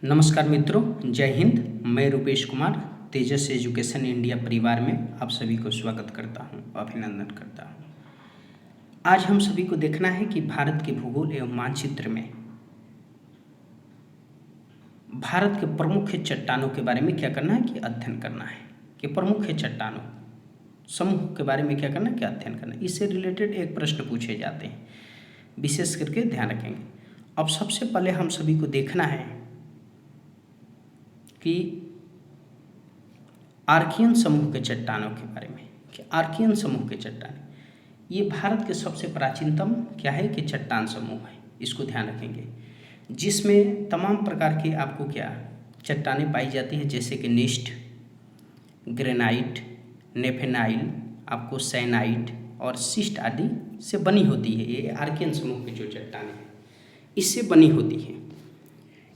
नमस्कार मित्रों, जय हिंद। मैं रूपेश कुमार तेजस एजुकेशन इंडिया परिवार में आप सभी को स्वागत करता हूं, अभिनंदन करता हूं। आज हम सभी को देखना है कि भारत के भूगोल एवं मानचित्र में भारत के प्रमुख चट्टानों के बारे में क्या करना है कि अध्ययन करना है कि प्रमुख चट्टानों समूह के बारे में क्या करना है कि अध्ययन करना है। इससे रिलेटेड एक प्रश्न पूछे जाते हैं, विशेष करके ध्यान रखेंगे। अब सबसे पहले हम सभी को देखना है कि आर्कियन समूह के चट्टानों के बारे में कि आर्कियन समूह के चट्टान ये भारत के सबसे प्राचीनतम क्या है कि चट्टान समूह है। इसको ध्यान रखेंगे, जिसमें तमाम प्रकार के आपको क्या चट्टानें पाई जाती हैं, जैसे कि निस्ट, ग्रेनाइट, नेफेनाइल, आपको सैनाइट और सिस्ट आदि से बनी होती है। ये आर्कियन समूह की जो चट्टानें हैं इससे बनी होती हैं।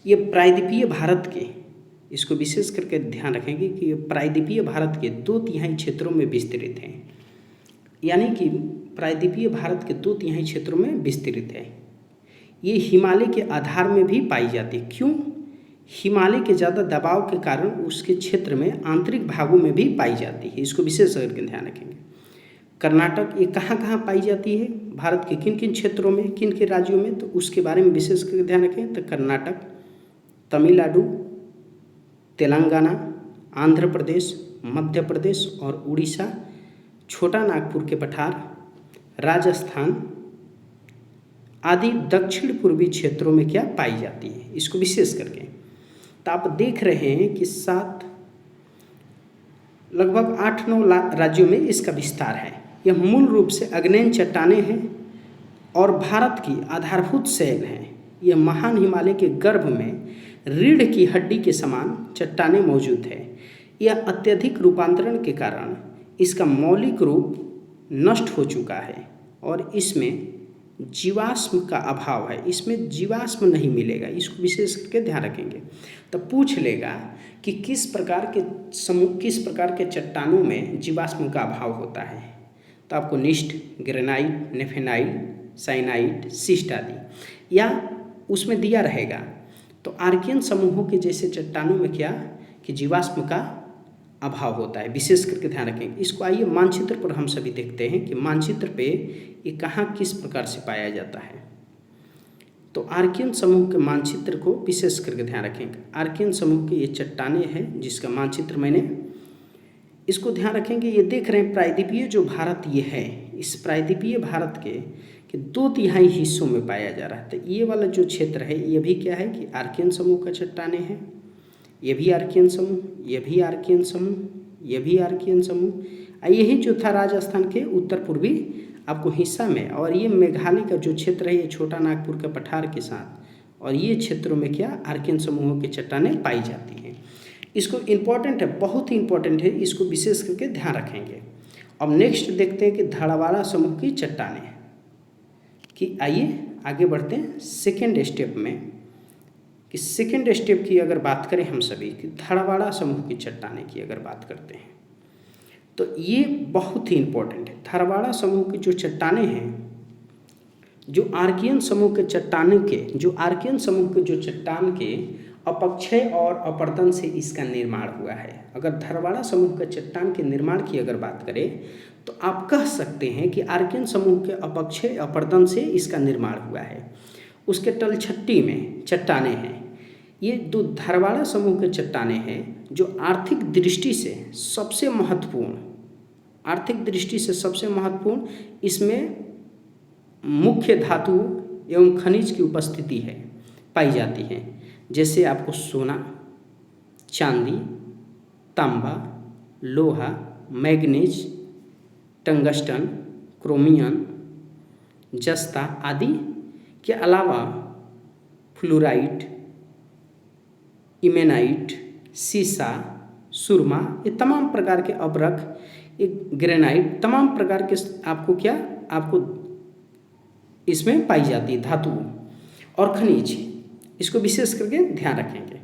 ये प्रायद्वीपीय भारत के, इसको विशेष करके ध्यान रखेंगे कि ये प्रायद्वीपीय भारत के 2/3 क्षेत्रों में विस्तृत हैं, यानी कि प्रायद्वीपीय भारत के 2/3 क्षेत्रों में विस्तृत है। ये हिमालय के आधार में भी पाई जाती है। क्यों? हिमालय के ज़्यादा दबाव के कारण उसके क्षेत्र में आंतरिक भागों में भी पाई जाती है। इसको विशेष करके ध्यान रखेंगे। कर्नाटक ये कहाँ कहाँ पाई जाती है, भारत के किन किन क्षेत्रों में, किन किन राज्यों में, तो उसके बारे में विशेष करके ध्यान रखें। तो कर्नाटक, तमिलनाडु, तेलंगाना, आंध्र प्रदेश, मध्य प्रदेश और उड़ीसा, छोटा नागपुर के पठार, राजस्थान आदि दक्षिण पूर्वी क्षेत्रों में क्या पाई जाती है। इसको विशेष करके तो आप देख रहे हैं कि लगभग 8-9 राज्यों में इसका विस्तार है। यह मूल रूप से अग्नेय चट्टानें हैं और भारत की आधारभूत शैल हैं। यह महान हिमालय के गर्भ में रीढ़ की हड्डी के समान चट्टानें मौजूद है। यह अत्यधिक रूपांतरण के कारण इसका मौलिक रूप नष्ट हो चुका है और इसमें जीवाश्म का अभाव है। इसमें जीवाश्म नहीं मिलेगा। इसको विशेष करके ध्यान रखेंगे। तो पूछ लेगा कि किस प्रकार के चट्टानों में जीवाश्म का अभाव होता है, तो आपको निस्ट, ग्रेनाइट, नेफेनाइल, साइनाइट, सिस्ट आदि या उसमें दिया रहेगा। तो आर्कियन समूहों के जैसे चट्टानों में क्या कि जीवाश्म का अभाव होता है। विशेष करके ध्यान रखेंगे। इसको आइए मानचित्र पर हम सभी देखते हैं कि मानचित्र पे ये कहाँ किस प्रकार से पाया जाता है। तो आर्कियन समूह के मानचित्र को विशेष करके ध्यान रखेंगे। आर्कियन समूह के ये चट्टानें हैं जिसका मानचित्र मैंने, इसको ध्यान रखेंगे। ये देख रहे हैं प्रायद्वीपीय जो भारत ये है, इस प्रायद्वीपीय भारत के 2/3 हिस्सों में पाया जा रहा है। तो ये वाला जो क्षेत्र है ये भी क्या है कि आर्कियन समूह का चट्टानें हैं। ये भी आर्कियन समूह, ये भी आर्कियन समूह, ये भी आर्कियन समूह। यही जो था राजस्थान के उत्तर पूर्वी आपको हिस्सा में, और ये मेघालय का जो क्षेत्र है ये छोटा नागपुर के पठार के साथ, और ये क्षेत्रों में क्या आर्कियन समूहों की चट्टानें पाई जाती हैं। इसको इम्पॉर्टेंट है, बहुत ही इम्पॉर्टेंट है, इसको विशेष करके ध्यान रखेंगे। अब नेक्स्ट देखते हैं कि धड़वाड़ा समूह की चट्टानें कि आइए आगे बढ़ते हैं सेकेंड स्टेप में। कि सेकेंड स्टेप की अगर बात करें हम सभी कि धड़वाड़ा समूह की चट्टानें की अगर बात करते हैं तो ये बहुत ही इम्पोर्टेंट है। धड़वाड़ा समूह की जो चट्टानें हैं, जो आर्कियन समूह के चट्टान के अपक्षय और अपरदन से इसका निर्माण हुआ है। अगर धड़वाड़ा समूह के चट्टान के निर्माण की अगर बात करें तो आप कह सकते हैं कि आर्कियन समूह के अपक्षय अपरदन से इसका निर्माण हुआ है। उसके तलछट्टी में चट्टानें हैं। ये दो धड़वाड़ा समूह के चट्टानें हैं जो आर्थिक दृष्टि से सबसे महत्वपूर्ण, इसमें मुख्य धातु एवं खनिज की उपस्थिति है पाई जाती है। जैसे आपको सोना, चांदी, तांबा, लोहा, मैग्नीज, टंगस्टन, क्रोमियम, जस्ता आदि के अलावा फ्लोराइट, इमेनाइट, सीसा, सुरमा, ये तमाम प्रकार के अब्रक, ग्रेनाइट, तमाम प्रकार के आपको इसमें पाई जाती है धातु और खनिज। इसको विशेष करके ध्यान रखेंगे।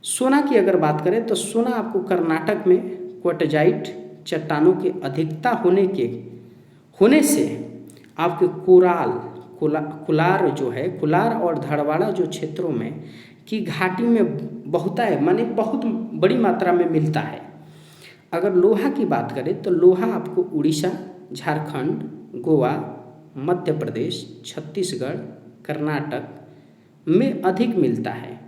सोना की अगर बात करें तो सोना आपको कर्नाटक में क्वार्टजाइट चट्टानों के अधिकता होने से आपके कुलार जो है, कुलार और धड़वाड़ा जो क्षेत्रों में की घाटी में बहुता है, माने बहुत बड़ी मात्रा में मिलता है। अगर लोहा की बात करें तो लोहा आपको उड़ीसा, झारखंड, गोवा, मध्य प्रदेश, छत्तीसगढ़, कर्नाटक में अधिक मिलता है।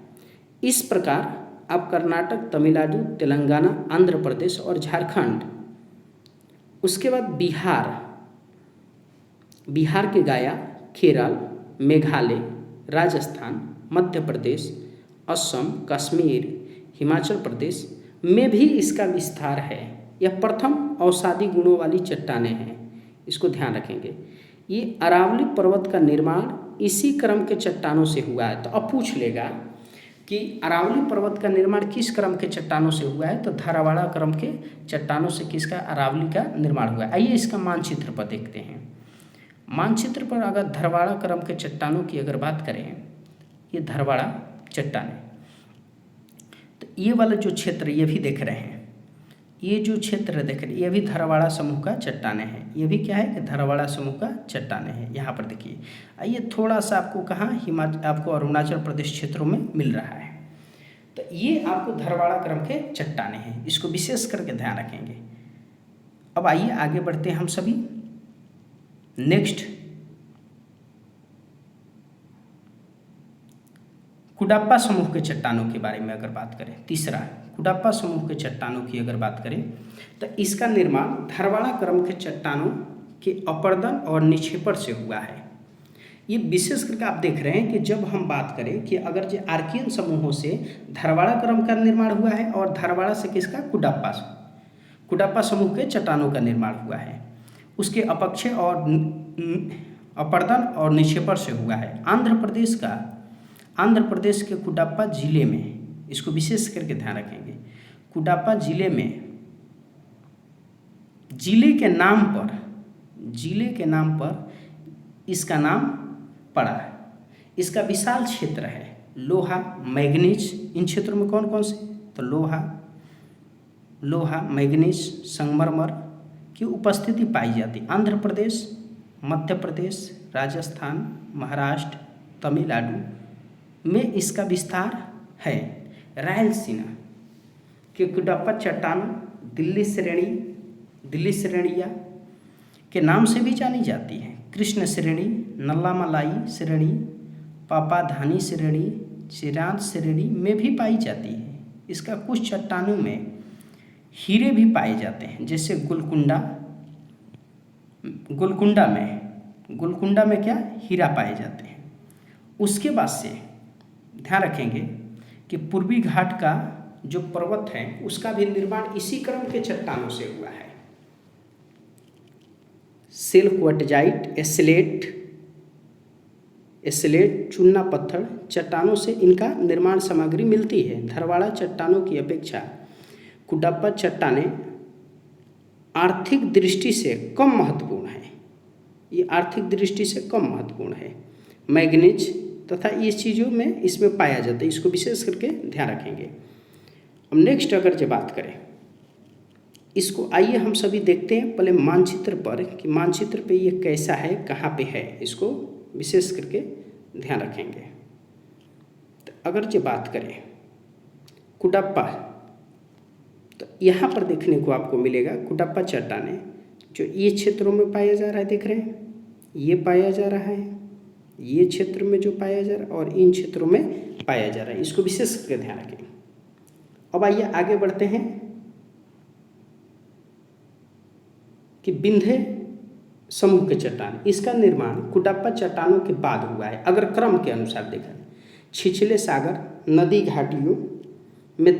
इस प्रकार आप कर्नाटक, तमिलनाडु, तेलंगाना, आंध्र प्रदेश और झारखंड, उसके बाद बिहार के गया, केरल, मेघालय, राजस्थान, मध्य प्रदेश, असम, कश्मीर, हिमाचल प्रदेश में भी इसका विस्तार है। यह प्रथम औषधि गुणों वाली चट्टानें हैं, इसको ध्यान रखेंगे। ये अरावली पर्वत का निर्माण इसी क्रम के चट्टानों से हुआ है। तो अब पूछ लेगा कि अरावली पर्वत का निर्माण किस क्रम के चट्टानों से हुआ है, तो धरवाड़ा क्रम के चट्टानों से किसका, अरावली का निर्माण हुआ है। आइए इसका मानचित्र पर देखते हैं। मानचित्र पर अगर धरवाड़ा क्रम के चट्टानों की अगर बात करें, ये धरवाड़ा चट्टानें, तो ये वाला जो क्षेत्र ये भी देख रहे हैं, ये जो क्षेत्र देख रहे हैं, ये भी धरवाड़ा समूह का चट्टानें हैं। ये भी क्या है कि धरवाड़ा समूह का चट्टानें हैं। यहाँ पर देखिए, ये थोड़ा सा आपको कहाँ, आपको अरुणाचल प्रदेश क्षेत्रों में मिल रहा है। तो ये आपको धरवाड़ा क्रम के चट्टानें हैं, इसको विशेष करके ध्यान रखेंगे। अब आइए आगे बढ़ते हैं हम सभी। नेक्स्ट, कुडाप्पा समूह के चट्टानों के बारे में अगर बात करें, तीसरा कुडाप्पा समूह के चट्टानों की अगर बात करें तो इसका निर्माण धरवाड़ा क्रम के चट्टानों के अपर्दन और निक्षेपण से हुआ है। ये विशेष करके आप देख रहे हैं कि जब हम बात करें कि अगर जो आर्कियन समूहों से धरवाड़ा क्रम का निर्माण हुआ है और धरवाड़ा से किसका, कुडाप्पा समूह के चट्टानों का निर्माण हुआ है, उसके अपक्षय और अपर्दन और निक्षेपण से हुआ है। आंध्र प्रदेश के कुडाप्पा जिले में, इसको विशेष करके ध्यान रखेंगे, कुडाप्पा जिले में जिले के नाम पर इसका नाम पड़ा है। इसका विशाल क्षेत्र है। लोहा, मैग्नीज, इन क्षेत्रों में कौन कौन से, तो लोहा, मैग्नीज, संगमरमर की उपस्थिति पाई जाती। आंध्र प्रदेश, मध्य प्रदेश, राजस्थान, महाराष्ट्र, तमिलनाडु में इसका विस्तार है। रायलसीना के कुडाप्पा चट्टान दिल्ली श्रेणिया के नाम से भी जानी जाती है। कृष्ण श्रेणी, नल्लामलाई श्रेणी, पापाधानी श्रेणी, चिरांत श्रेणी में भी पाई जाती है। इसका कुछ चट्टानों में हीरे भी पाए जाते हैं, जैसे गुलकुंडा में क्या, हीरा पाए जाते हैं। उसके बाद से ध्यान रखेंगे कि पूर्वी घाट का जो पर्वत है उसका भी निर्माण इसी क्रम के चट्टानों से हुआ है। सिल्क्वार्टजाइट, एस्लेट, चूना पत्थर चट्टानों से इनका निर्माण सामग्री मिलती है। धरवाड़ा चट्टानों की अपेक्षा कुडाप्पा चट्टानें आर्थिक दृष्टि से कम महत्वपूर्ण है। ये आर्थिक दृष्टि से कम महत्वपूर्ण है। मैग्नीज तथा ये चीज़ों में इसमें पाया जाता है, इसको विशेष करके ध्यान रखेंगे। अब नेक्स्ट अगर जो बात करें, इसको आइए हम सभी देखते हैं पहले मानचित्र पर कि मानचित्र पे ये कैसा है, कहाँ पे है, इसको विशेष करके ध्यान रखेंगे। तो अगर जो बात करें कुडाप्पा, तो यहाँ पर देखने को आपको मिलेगा कुडाप्पा चट्टानें जो ये क्षेत्रों में पाया जा रहा है, देख रहे हैं, ये पाया जा रहा है, ये क्षेत्र में जो पाया जा रहा है और इन क्षेत्रों में पाया जा रहा है, इसको विशेष करके ध्यान रखें। अब आइए आगे बढ़ते हैं कि विंध्य समूह के चट्टान, इसका निर्माण कुडाप्पा चट्टानों के बाद हुआ है। अगर क्रम के अनुसार देखा, छिछले सागर नदी घाटियों में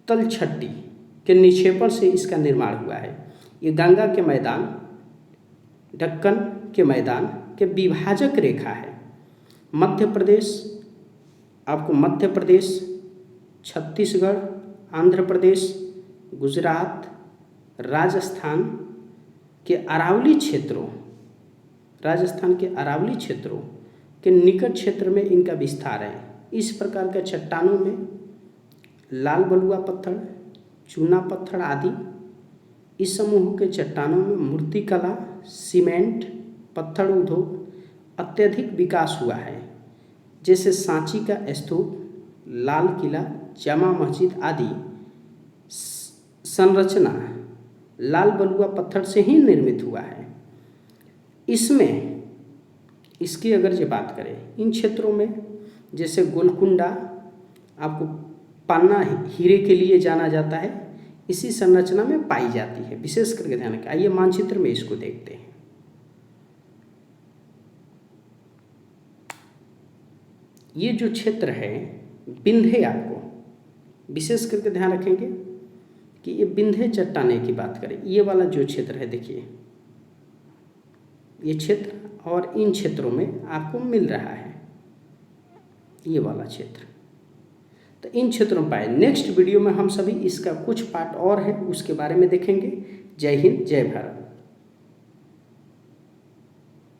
तलछट्टी के निक्षेपण से इसका निर्माण हुआ है। ये गंगा के मैदान, दक्कन के मैदान के विभाजक रेखा है। मध्य प्रदेश, छत्तीसगढ़, आंध्र प्रदेश, गुजरात, राजस्थान के अरावली क्षेत्रों के निकट क्षेत्र में इनका विस्तार है। इस प्रकार के चट्टानों में लाल बलुआ पत्थर, चूना पत्थर आदि, इस समूह के चट्टानों में मूर्तिकला, सीमेंट पत्थर उद्योग अत्यधिक विकास हुआ है, जैसे सांची का स्तूप, लाल किला, जामा मस्जिद आदि संरचना लाल बलुआ पत्थर से ही निर्मित हुआ है। इसमें इसकी अगर जो बात करें इन क्षेत्रों में, जैसे गोलकुंडा आपको पन्ना हीरे के लिए जाना जाता है, इसी संरचना में पाई जाती है। विशेष करके ध्यान रखें। आइए मानचित्र में इसको देखते हैं। ये जो क्षेत्र है विंध्य, आपको विशेष करके ध्यान रखेंगे कि ये विंध्य चट्टाने की बात करें, ये वाला जो क्षेत्र है, देखिए ये क्षेत्र और इन क्षेत्रों में आपको मिल रहा है ये वाला क्षेत्र। तो इन क्षेत्रों में पाए। नेक्स्ट वीडियो में हम सभी इसका कुछ पार्ट और है उसके बारे में देखेंगे। जय हिंद, जय भारत।